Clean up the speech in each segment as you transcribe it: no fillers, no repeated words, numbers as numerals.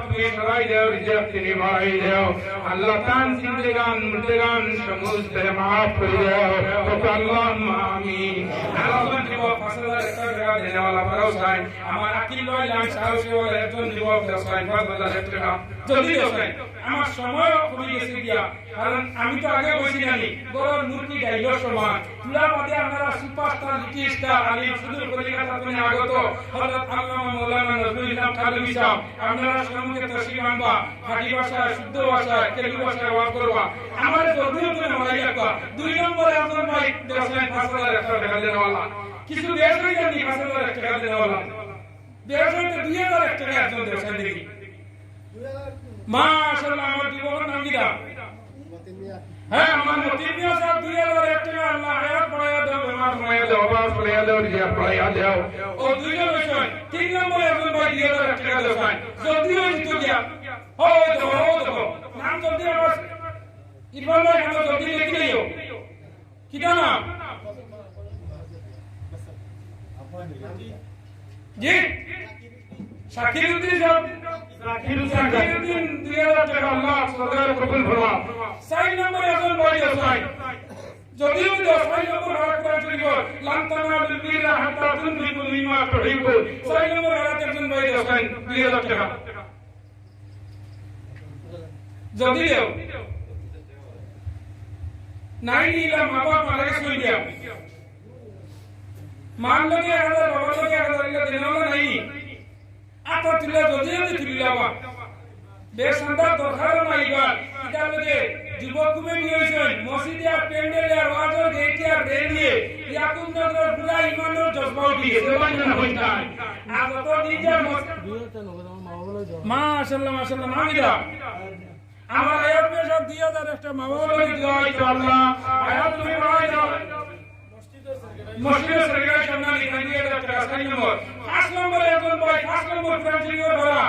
তুমি সরাই দাও, রিজিক তুমি বাড়াই দাও। আল্লাহ তান জিন্দেগান মুর্দেগান সমস্ত মাফ করে দাও। আল্লাহুম্মা আমিন। আল্লাহ দিব 5000 টাকা দেওয়ালা পারাও চাই। আমার আকিল ভাই লাল সাহসী ওর একজন দিব 5000 টাকা জলদি দেন। আমার সময় কমে গেছে গিয়া, কারণ আমি তো আগে বলছি জানি বড় মূর্তি গাইলো সমান তুলা বাদে আপনারা সুপারস্টার লিটিস্টার আলী সুদূর কলিকাতা থেকে আগত হযরত আল্লামা মাওলানা নজরুল ইসলাম খালেদি সাহেব আপনারা সম্মুখে তশরিফ আনবা, খাঁটি ভাষায় শুদ্ধ ভাষায় তেলুগু ভাষায় ওয়াজ করবা। আমার যদিও তুমি মারাই রাখবা। 2 নম্বরে একজন ভাই দেওয়ালেন 5000 টাকা দেওয়ালা, কিছু বেশ হয়ে যায়নি 5000 টাকা দেওয়ালা, বেশ হইতে 2000 টাকা একজন দেওয়ালেন দেখি। মাশাআল্লাহ, আমার জীবন নাম কি দা? হ্যাঁ, আমার মতিন মিয়া সাহেব 2001 টাকা আল্লাহ হায়াত বাড়ায়া দাও, বেমার বাড়ায়া দাও, আবাস বাড়ায়া দাও, রিজিক বাড়ায়া দাও। ও 2 নম্বর বিষয়। 3 নম্বরে একজন ভাই 2000 টাকা দেওয়ালেন, যদিও জিতু গিয়া ও দেখো নাম জলদি আবার ইরফান ভাই আমরা জলদি লিখে দিও। কিটা নাম? জি শাকিরউদ্দিন সাহেব, শাকিরউদ্দিন 2000 টাকা আল্লাহ সদর কবুল ফরমা। 4 নম্বরে একজন ভাই আছে, যদিও 6 নম্বর হাত করে চলিব লান্তানা বিল বিরা হাত্তা তুনফিকু মিম্মা তুহিব্বু। 6 নম্বর হাত একজন ভাই আছে 2000 টাকা যদিও নাই নিলা মা বাপ মারা গেছে গিয়া মান লগে আলাদা বাবা লগে আলাদা দেনালা নাই আতা তুলা যদিও তুলাবা বেসন্দার দরকার নাই গা। এটা লগে যুবক কমিটি হইছে মসজিদে আর প্যান্ডেলে আর ওয়াজর গেটে আর রেলিয়ে ইয়াকুব নগর পুরা ইমানের জজবা উঠিয়ে দেবান না হইতা আজ তো নিজের মাশাআল্লাহ মাশাআল্লাহ নামিদা আমার আয়াত মে সব 2000 একটা মাওলানা দিও তো আল্লাহ আয়াত তুমি বাড়াই দাও। মসজিদের সরকার সামনে লিখা দিয়ে একটা 4 নম্বর 5 নম্বরে একজন ভাই 5 নম্বর ফ্রান্সিও ধরা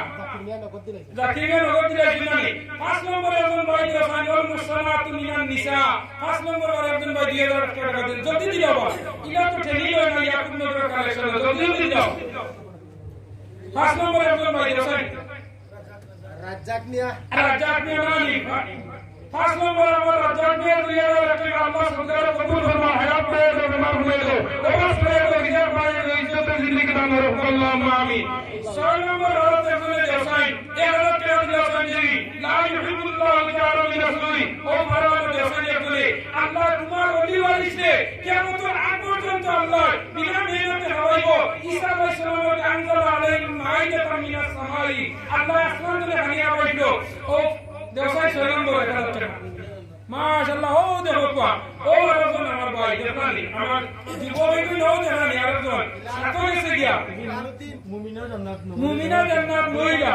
জাকিরিয়া নগর দিলে শুনানি 5 নম্বরে একজন ভাই দিও সাইনুল মুসলামাতু মিনান নিসা 5 নম্বর আর একজন ভাই 2000 টাকা দেন জলদি দিও বাবা ইলা তো ঠেলি হয় না ইয়াকুব নগর কালেকশন জলদি দাও। 5 নম্বরে একজন ভাই দিও রাজ্জাক মিয়া নানি 5 নম্বর আমার রাজ্জাক মিয়া 2000 টাকা আল্লাহ সদর কবুল ফরমা হায়াত পায় তো বেমার হয়ে গেল ওবাস পায় তো রিজার্ভ পায় তো ইজ্জত জিন্দেগি দান করো আল্লাহুম্মা আমিন। 6 নম্বর হযরত একজনের দেওসাই 1000 টাকা দেওসাই জি লা ইউহিব্বুল্লাহু জারা মিন রাসূলি ও ফরমান দেওসাই একজনে আল্লাহ তোমার ওলি ওয়ারিসে কিয়ামতের আগ পর্যন্ত আল্লাহ বিনা মেহনতে হওয়াইবো। ঈসা আলাইহিস সালাম আনজালা আলাইহিম মাইদাতাম মিনাস সামাই আল্লাহ আসমান থেকে হানিয়া বাইলো ও দেওসাই 6 নম্বর 1000 টাকা মাশাআল্লাহ। ও দেখো পা ও আরেকজন আমার ভাই দেখালি আমার জীবনে নও দেখালি আরেকজন সাথে এসে গিয়া মুমিনা জান্নাত মহিলা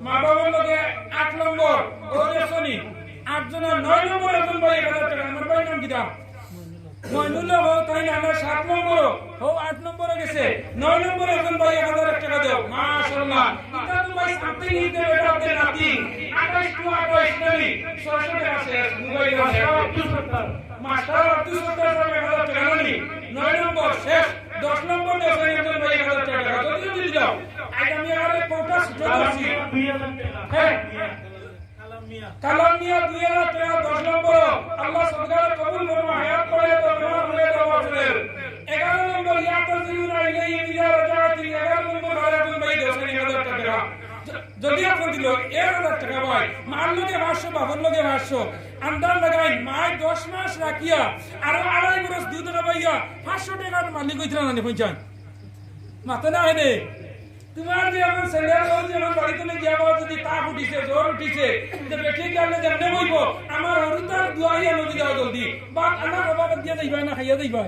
মা বাবার লগে 8 নম্বর ও দেখনি 8 জন 9 নম্বর একজন ভাই 1000 টাকা আমার ভাই নাম কিটা মইনুল্লাহ ও তাই আমার 7 নম্বর ও 8 নম্বরে গেছে 9 নম্বরে একজন ভাই 1000 টাকা দাও মাশাআল্লাহ। এটা তো ভাই সাথে নিতে বেটা আপনি নাতি 28 টু 28 নানি 600 টাকা আছে মোবাইল আছে আব্দুল সত্তার মাস্টার আব্দুল সত্তার সাহেব 1000 টাকা নানি 9 নম্বর শেষ 10 নম্বর দেওয়া একজন ভাই 1000 টাকা জলদি দাও। আজ আমি আরে কোটা সুযোগছি 2000 টাকা হ্যাঁ কালাম মিয়া 2000 টাকা 10 নম্বর আল্লাহ সদর কবুল ফরমা হায়াত করে তো বেমার হয়ে যাও আসলে 11 নম্বর ইয়াতাজিউনা ইলাইহি ইযা রাজাতি 11 নম্বর আরেকজন ভাই 10000 টাকা যদি আপনি দিল 1000 টাকা ভাই মার লগে 500 বাবার লগে 500 আন্দার লাগাই মাই 10 মাস রাখিয়া আর আড়াই বছর দুধ না ভাইয়া 500 টাকার মালিক হইতরা না পৌঁছান মাথা না হেনে তোমার যে আমার ছেলের যে আমার বাড়িতে গিয়া বাবা যদি তাপ উঠিছে জ্বর উঠিছে যে বেঠে গেলে যেমনে হইব আমার হরুতার দুয়াইয়া নদী দাও জলদি বা আমার বাবা দিয়া যাইবা না খাইয়া যাইবা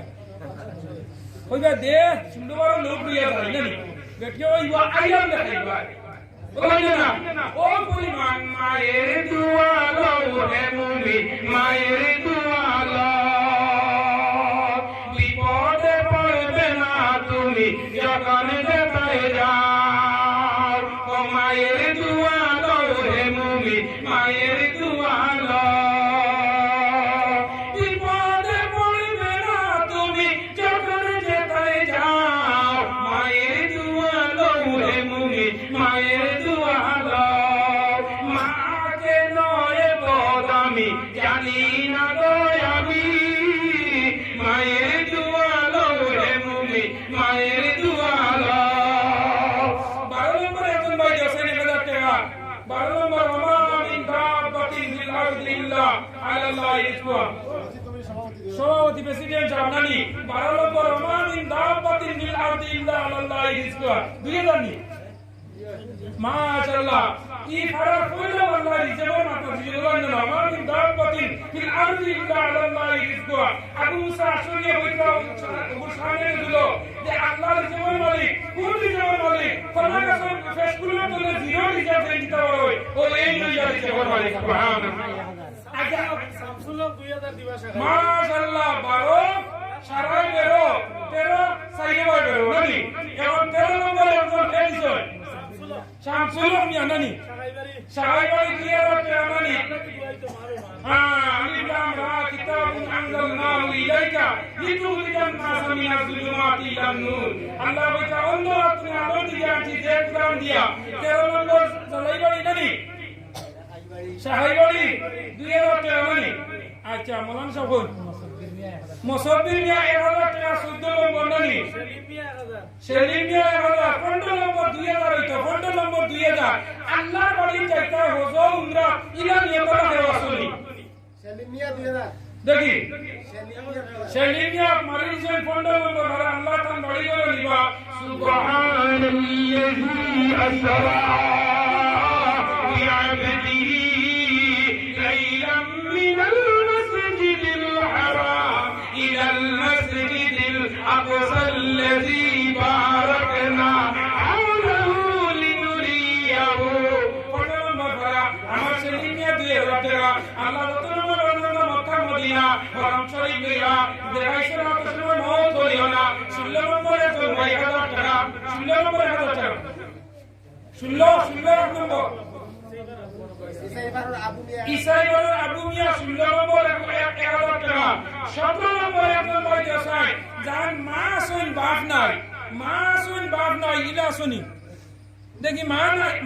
হইবা দে সুন্দর লোক লইয়া যাই না বেঠে হইবা আইয়া না খাইবা ও পরিমাণ মায়ের দুয়া লও হে মুমিন মায়ের দুয়া লও বিপদে পড়বে না তুমি যখন যেতে যাও ও মায়ের দুয়া লও হে মুমিন মায়ের দুয়া লও বিপদে পড়বে না তুমি যখন যেতে যাও মায়ের দুয়া লও হে মুমিন মায়ের দুয়া লও 12 নম্বর ওয়া মা মিন দাব্বাতিন ফিল আরদি ইল্লা আলাল্লাহি রিজকুহা সভাপতি প্রেসিডেন্ট জানানি 12 নম্বর ওয়া মা মিন দাব্বাতিন ফিল আরদি ইল্লা আলাল্লাহি রিজকুহা দুই জানি মাশাআল্লাহ ই ফারার কইলা আল্লাহ রিজকুহা মাত্র জিরোলান না মা মিন দাব্বাতিন ফিল আরদি ইল্লা আলাল্লাহি রিজকুহা আবু মুসা আশরিয়া কইলা ওর সামনে দিল যে আল্লাহর জীবন মালিক কোন জীবন মালিক ফরমান কাছে ফেসবুকে বলে জিরো রিজার্ভ দিতে পারে ও এই রিজার্ভ জীবন মালিক সুবহানাল্লাহ আচ্ছা শামসুল 2000 দিবস মাশাআল্লাহ 12 সারাই 13 সাইয়ে বেরো নানি এখন 13 নম্বরে একজন এডিশন শামসুল মিয়া নানি সারাইবাড়ি দিয়ে নানি আলিফলাম রা কিতাবুন আনজালনাহু ইলাইকা লিতুখরিজান নাসা মিনাজ যুলুমাতি ইলান নূর আল্লাহ বলে অন্য আপনি আলো দিয়ে আছি যে কোরআন দিয়া 13 নম্বর সারাইবাড়ি নানি সারাইবাড়ি 2013 নানি আচ্ছা মাওলানা সাহেব মুসাব্বির মিয়া 1000 টাকা 14 নম্বর নানি সেলিম মিয়া 1000 15 নম্বর 2000 হইতো 15 নম্বর 2000 আল্লাহর বাড়ি যাইতা হজ উমরা ইলা নিয়ে বলা হয় আসলি সেলিম মিয়া 2000 দেখি সেলিম মিয়া মারিজন 15 নম্বর আর আল্লাহ তান বাড়ি গেল নিবা সুবহানাল্লাযী আসরা বিআবদিহি লাইলাম মিনাল মাসজিদিল হারাম ইলাল মাসজিদিল আকসা আল্লাযী বারাকনা হাওলাহু লিনুরিয়াহু আমার সেলিম মিয়া 2000 টাকা আল্লাহ মদিনা হারাম শরীফ গিয়া দেখাইছেন আপনার সময় মত করিও না 16 নম্বরে তো 1000 টাকা 16 নম্বরে 1000 টাকা 16 নম্বর ইসাইবারের আবু মিয়া 16 নম্বর 1000 টাকা 17 নম্বরে একজন বইতে চাই যান মা শুন বাপ নাই ইলা শুনি দেখি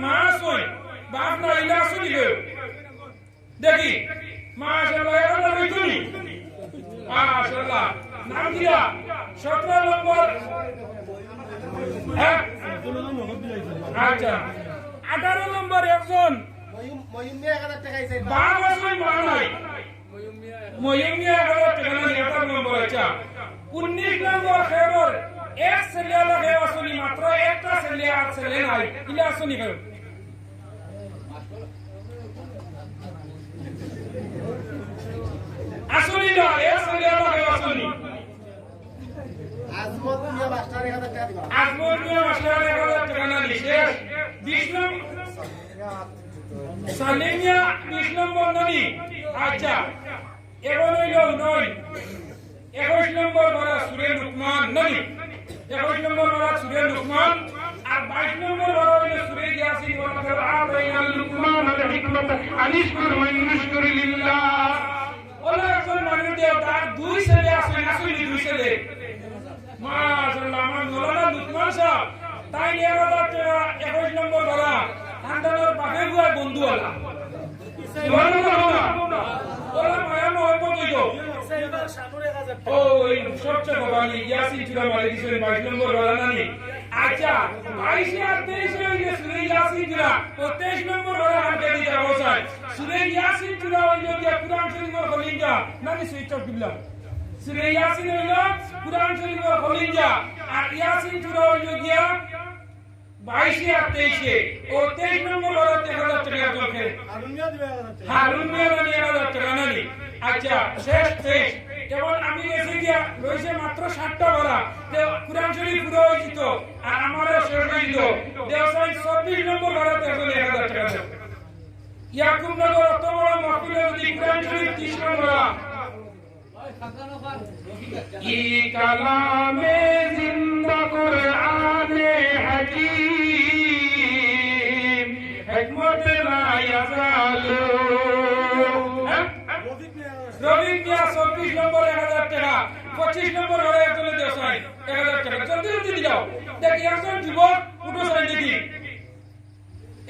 মা শুন বাপ নাই ইলা শুনি দেখি মাশাআল্লাহ এটা লইতুনি মাশাআল্লাহ নাম দিয়া 17 নম্বর হ্যাঁ আচ্ছা 18 নম্বর একজন ময়ুম মিয়া 1000 টাকা আইছে বাবা শুন নাই ময়ুম মিয়া 1000 টাকা না 18 নম্বর আচ্ছা 19 নম্বর খেবর এক ছেলে লাগে আসনি মাত্র একটা ছেলে আর ছেলে নাই ইলা আসনি কেন আসনি না এক ছেলে লাগে আসনি আজমত মিয়া মাস্টার 1000 টাকা দিবা আজমত মিয়া মাস্টার 1000 টাকা না শেষ 20 নম্বর সালেমিয়া 20 নম্বর ননি আচ্ছা এবার হইলো 21 নম্বর বড় সূরা লুকমান ননি 21 নম্বর বড় সূরা লুকমান আর 22 নম্বর বড় হইলো সূরা ইয়াসিন ওয়া লাকাদ আতাইনা লুকমান আল হিকমাতা আনিশকুর ওয়া ইনশকুর লিল্লাহ ওলা একজন মানুষ দিয়ে তার দুই ছেলে আছে আসলে দুই ছেলে মাশাআল্লাহ আমার মাওলানা লুকমান সাহেব তাই 21 নম্বর বড় আন্দানোর বাপের গুয়া বন্ধু ওলা সুবহানাল্লাহ ওলা মায়া মোহাম্মদ হইতো ওই সবচেয়ে বাবালি ইয়াসিন চূড়া মারি দিছেন 22 নম্বর ওলা নানি আচ্ছা 22 আর 23 হইলে সূরা ইয়াসিন চূড়া 23 নম্বর ওলা হাতে দিতে বসাই সূরা ইয়াসিন চূড়া হইলো কি কুরআন শরীফের খলিঞ্জা নানি সুইচ অফ দিলাম সূরা ইয়াসিন হইলো কুরআন শরীফের খলিঞ্জা আর ইয়াসিন চূড়া হইলো গিয়া 22 আর 23 ও 23 নম্বর ওরা 1000 টাকা দরকার হারুন মিয়া দিবে 1000 টাকা নানি আচ্ছা শেষ কেবল আমি এসে গিয়া রইছে মাত্র 60টা বলা তে কুরআন শরীফ পুরো হইতো আর আমারও শেষ হইতো দেওসাই 24 নম্বর বলা 1000 টাকা ইয়াকুব নগর অত বড় মাহফিলে যদি কুরআন শরীফ 30 নম্বর ই কালামে জিন্দা কুরআনে হাকীম হিকমত লা ইয়াজালু রবি মিয়া 24 নম্বর 1000 টাকা 25 নম্বর হরে একজনে দেওসাই 1000 টাকা জলদি জলদি যাও দেখি একজন যুবক উঠো সাই দেখি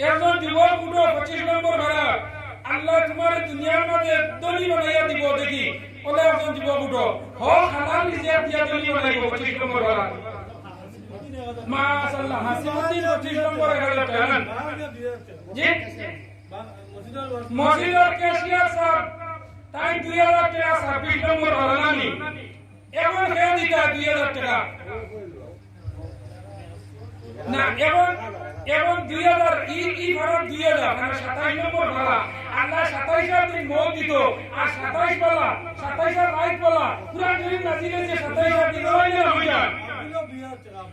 একজন যুবক উঠো 25 নম্বর ভাড়া আল্লাহ তোমার দুনিয়ার মধ্যে দলি বানাইয়া দিব দেখি ওলে একজন যুবক উঠো হ হালাল নিজে দিয়া দলি বানাইবো 25 নম্বর ভাড়া মাশাআল্লাহ হাসিবুদ্দিন 25 নম্বর 1000 টাকা নেন জি মসজিদের ক্যাশিয়ার স্যার তাই 2000 টাকা 26 নম্বর বানানি এখন খেয়ে দিতা 2000 টাকা না এবং 2000 ই ভাড়া 2000 মানে 27 নম্বর ভাড়া আল্লাহ 27 দিন মৌত দিত আর 27 বলা 27 রাত বলা কুরআন শরীফ নাজিল হয়েছে 27 দিন হইল না হইল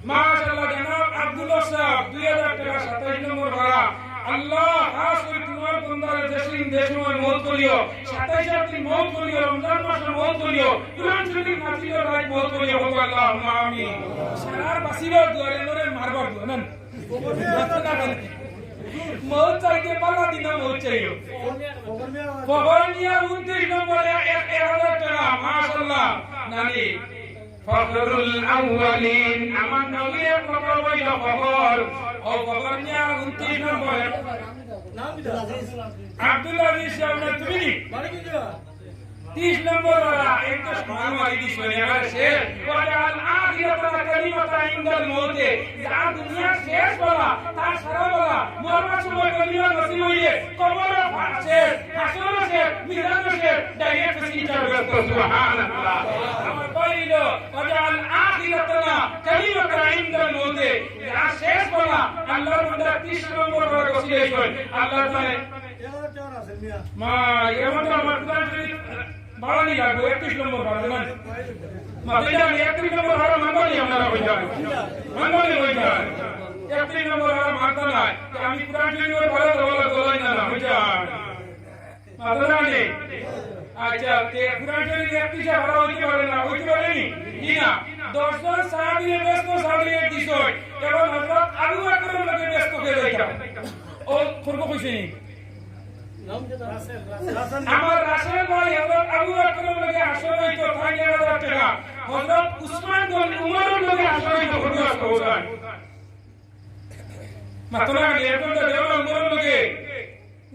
মাশাআল্লাহ জনাব আব্দুল্লাহ সাহেব 2000 টাকা 27 নম্বর ভাড়া আল্লাহ খাস করে তোমার বান্দার দেশিন দেশময় মৌত করিও 27 দিন মৌত করিও রমজান মাসে মৌত করিও কুরআন শরীফ নাজিল রাত মৌত করিও আল্লাহুম্মা আমিন সারা বাসিবা দুয়ারে নরে মারবার দুয়ান মৌত চাইতে পালা দিনা মৌত চাইও ফগরনিয়া 29 নম্বরে 1000 টাকা মাশাআল্লাহ নানি ফখরুল আউয়ালিন আমার নবীর কথা বইল ফখর ও ফগরনিয়া 29 নম্বরে নাম দিদা আব্দুল আজিজ সাহেব তুমি বাড়ি কি দিবা 30 নম্বর ওরা এক তো সমান মারি দিছো এবারে শেষ ওয়াজাল আখিরাতা কালিমাতা ইনদাল মউতে যা দুনিয়া শেষ বলা তার সারা বলা মরবার সময় কলিমা নসিব হইয়ে কবর শেষ হাসর শেষ মিজান শেষ ডাইরেক্ট সিটার ব্যস্ত সুবহানাল্লাহ আমার কইল ওয়াজাল আখিরাতা কালিমাতা ইনদাল মউতে যা শেষ বলা আল্লাহর বান্দা 30 নম্বর ওরা কইছে আল্লাহ তাআলা মা এমনটা আমার কুরআন শরীফ বাড়ানি লাগবে 31 নম্বর বাড়ান মাদিনা 31 নম্বর হারা মানবানি আমরা হই যায় মানবানি হই যায় 31 নম্বর হারা মানতা না আমি কুরআন শরীফের ভালো ভালো বলাই না হই যায় মাদানি আচ্ছা তে কুরআন শরীফ 31 হারা হইতে পারে না হইতে পারে নি না 10 জন সাহাবী ব্যস্ত সাহাবী দিছয় এবং হযরত আবু বকরের লগে ব্যস্ত হয়ে যাইতা ও করব কইছে নি আমার রাসূল ভাই হযরত আবু বকরের লগে আসর হইতো 5000 টাকা হযরত উসমান গনি উমরের লগে আসর হইতো 50,000 টাকা মাতলা এরকম দেওয়া উমরের লগে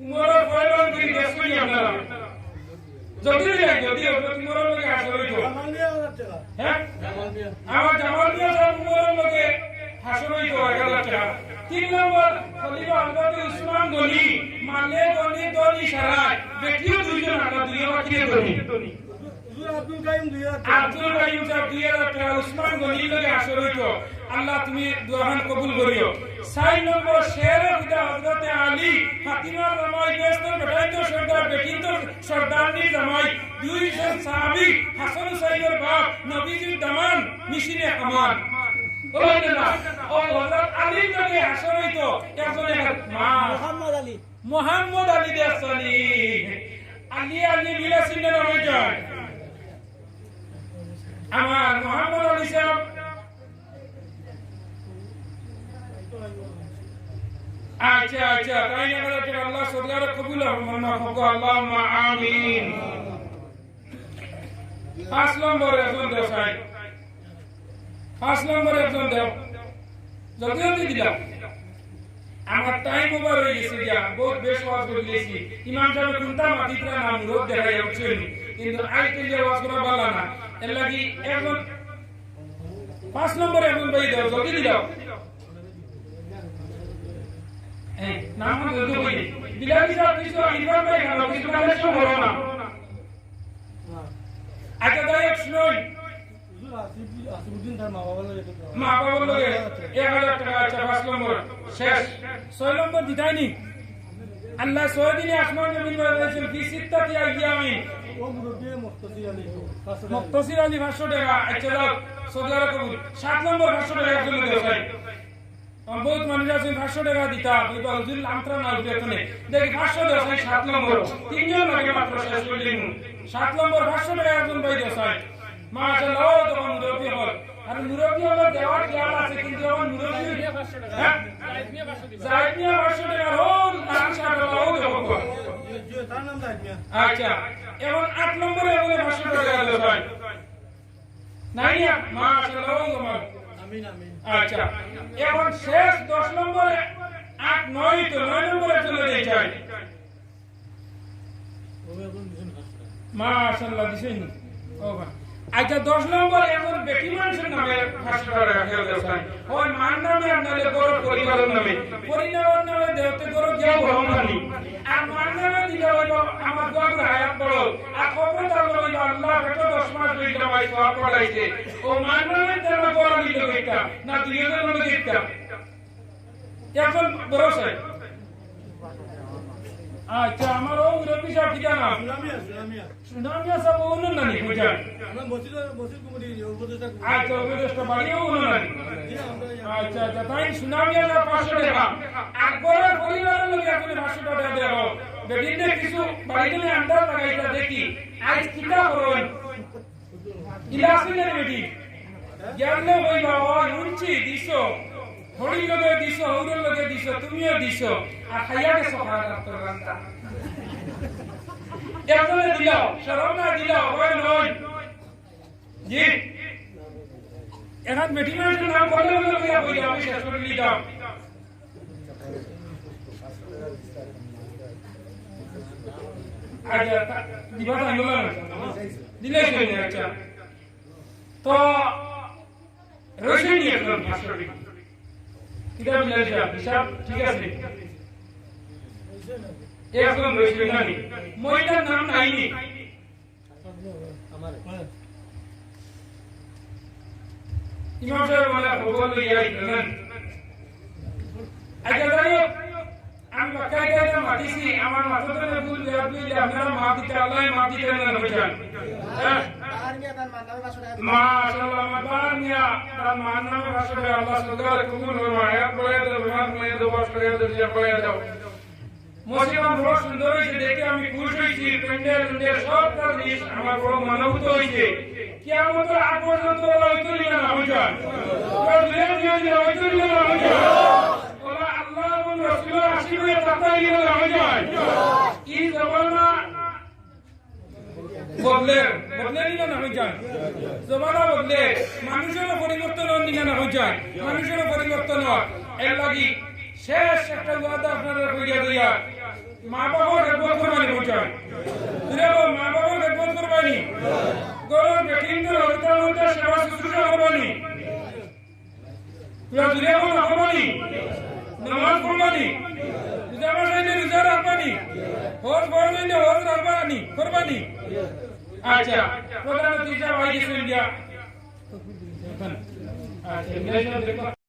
উমরের ফয়লান করি দেখছনি আপনারা যদি হযরত উমরের লগে আসর হইতো হ্যাঁ আমার জামাল মিয়া সাহেব উমরের লগে আসর হইতো 1000 টাকা 3 নম্বর খলিফা হযরত উসমান গনি মালে গনি দলি সারায় বেটিও দুইজন আটা দুইও বাকি গনি আব্দুল কাইম 2000 টাকা উসমান গনি লগে আসর হইতো আল্লাহ তুমি দুআহান কবুল করিও 6 নম্বর শেরে খুদা হযরত আলী ফাতিমা জামাই বেস্ত বেটাইতো সরদার বেটিতো সরদারনি জামাই দুইজন সাহাবী হাসান হুসাইনের বাপ নবীজির দামান মিশিনে কামান বলেন না ও হযরত আলী লগে আসর হইতো একজনের মা মোহাম্মদ আলী দেখছনি আলী মিলা সিনে হই যায় আমার মোহাম্মদ আলী সাহেব আচ্ছা তাই না বলে আল্লাহ সদগার কবুল মানা হক আল্লাহুম্মা আমিন 5 নম্বর একজন দেও সাই 5 নম্বর একজন দেও জলদি দিলাম আমার টাইম ওভার হয়ে গেছে দিয়া বহুত বেশ ওয়াজ করে দিয়েছি ইমাম সাহেব কোনটা মাটিতরা নাম রোদ দেখা যাচ্ছে কিন্তু আইতে যে ওয়াজ করা ভালো না এর লাগি একজন 5 নম্বরে একজন ভাই দাও জলদি দাও নাম জলদি বলি বিলালি সাহেব কিছু ইমাম ভাই না কিছু কালে সব হলো না আচ্ছা দাই শুনুন মা বাবার লগে 1000 টাকা আচ্ছা 5 নম্বর শেষ 6 নম্বর দিতাইনি আল্লাহ 6 দিনে আসমান জমিন বানাইছেন ফি সিত্তাতি আইয়ামি ও মুরব্বি মুক্তাসির আলী 500 টাকা আচ্ছা দাও সদগার কবুল 7 নম্বর 500 টাকা একজন দেও ভাই বহুত মানুষ আছে 500 টাকা দিতা ওই হুজুর আমত্রা না বেতনে দেখি 500 দেও ভাই 7 নম্বর তিনজন লাগে মাত্র শেষ হইলেন 7 নম্বর 500 টাকা একজন ভাই দেও ভাই মাশাআল্লাহ ও তো মুরব্বি হল আর মুরব্বি হলো দেওয়ার খেয়াল আছে কিন্তু আমার মুরব্বি হ্যাঁ জায়েদ মিয়া 500 টাকা হল ইনশাআল্লাহ ও দেবো তার নাম জায়েদ মিয়া আচ্ছা এখন 8 নম্বরে বলে 500 টাকা দেও ভাই নাই না মাশাআল্লাহ ও আমার আমিন আচ্ছা এখন শেষ 10 নম্বরে 8 9 তো 9 নম্বরে চলে যাই মাশাআল্লাহ দিছেন ও ভাই আচ্ছা 10 নম্বর এখন বেটি মানুষের নামে 500 টাকা রাখা দেওয়া হয় মান নামে আপনাদের বড় পরিবারের নামে পরিবারের নামে দেওতে বড় গিয়া বড় মানি আর মান নামে দিলে হইলো আমার দোয়ার হায়াত বড় আর খবরদার হইলো আল্লাহ কত 10 মাস হইল ভাই সওয়াব পড়াইছে ও মান নামে দেওয়া বড় দিল এটা না দুইজনের নামে দিতা এখন বড় সাহেব আচ্ছা আমার ও রবি সাহেব কি জানা সুনামিয়া সব ওনো নানি বুঝা আমরা মসজিদ কমিটি উপদেষ্টা আচ্ছা উপদেষ্টা বাড়িও ওনো নানি আচ্ছা আচ্ছা তাই সুনামিয়া 500 টাকা আকবরের পরিবারের লোক আপনি 500 টাকা দেও বেদিনে কিছু বাড়িতে আন্দাজ লাগাইতা দেখি আজ কিটা করুন ইলাসিনের বেটি জানলে হইবা ও উঞ্চি দিছো হরি লগে দিছো হৌরের লগে দিছো তুমিও দিছো আর খাইয়া গেছো খাওয়া ডাক্তার রান্তা একজনে দিলাও শরম না দিলাও ওই নয় জি এখন বেটি মানুষের নাম বলে বলে হইয়া বই আমি শেষ করে দিলাম আচ্ছা দিবা তো আন্দোলন দিলে কি আচ্ছা তো রসিদ নিয়ে গেলাম 500 টাকা কিতাব লেখা হিসাব ঠিক আছে একদম রইছে নানি মইটার নাম নাইনি আমার ইমাম সাহেব বলে ভগবান ইয়াই করেন আচ্ছা যাই আমি বাকাই গায়ে মাটিছি আমার মাথাতে ভুল বেয়াদ লইলে আপনারা মাফ দিতে আল্লাহ মাফ দিতে না বুঝান মাশাআল্লাহ মাদানিয়া তার মাননামে ভাষাবে আল্লাহ সুবহানাহু কবুল ফরমায় পড়ে দাও বিমান করে দাও বাস করে দাও দিয়া পড়ে দাও মসজিদ বড় সুন্দর হইছে দেখে আমি খুশি হইছি প্যান্ডেল সব কাজ আমার বড় মনোভূত হইছে কিয়ামতের আগ পর্যন্ত হইতলি না বুঝান তো দুনিয়া দিয়ে হইতলি না বুঝান ওলা আল্লাহ এবং রাসূলের আশীর্বাদে তাকাই না বুঝান কি জমানা বদলে নিলে না হয়ে যায় জমানা বদলে মানুষেরও পরিবর্তন নিলে না হয়ে যায় মানুষেরও পরিবর্তন হয় এর লাগি শেষ একটা ওয়াদা আপনারা কইয়া দিয়া মা বাবার খেদমত করবানি বুঝায় মা বাবার খেদমত করবানি গরম বেটিনদের হরতাল হতে সেবা শুশ্রূষা করবানি করবানি নামাজ পড়বানি রোজা মাসাইলে রোজা রাখবানি হজ করবানি হজ রাখবানি করবানি আচ্ছা প্রধানমন্ত্রী সাহেব আই গেছেন গিয়া আচ্ছা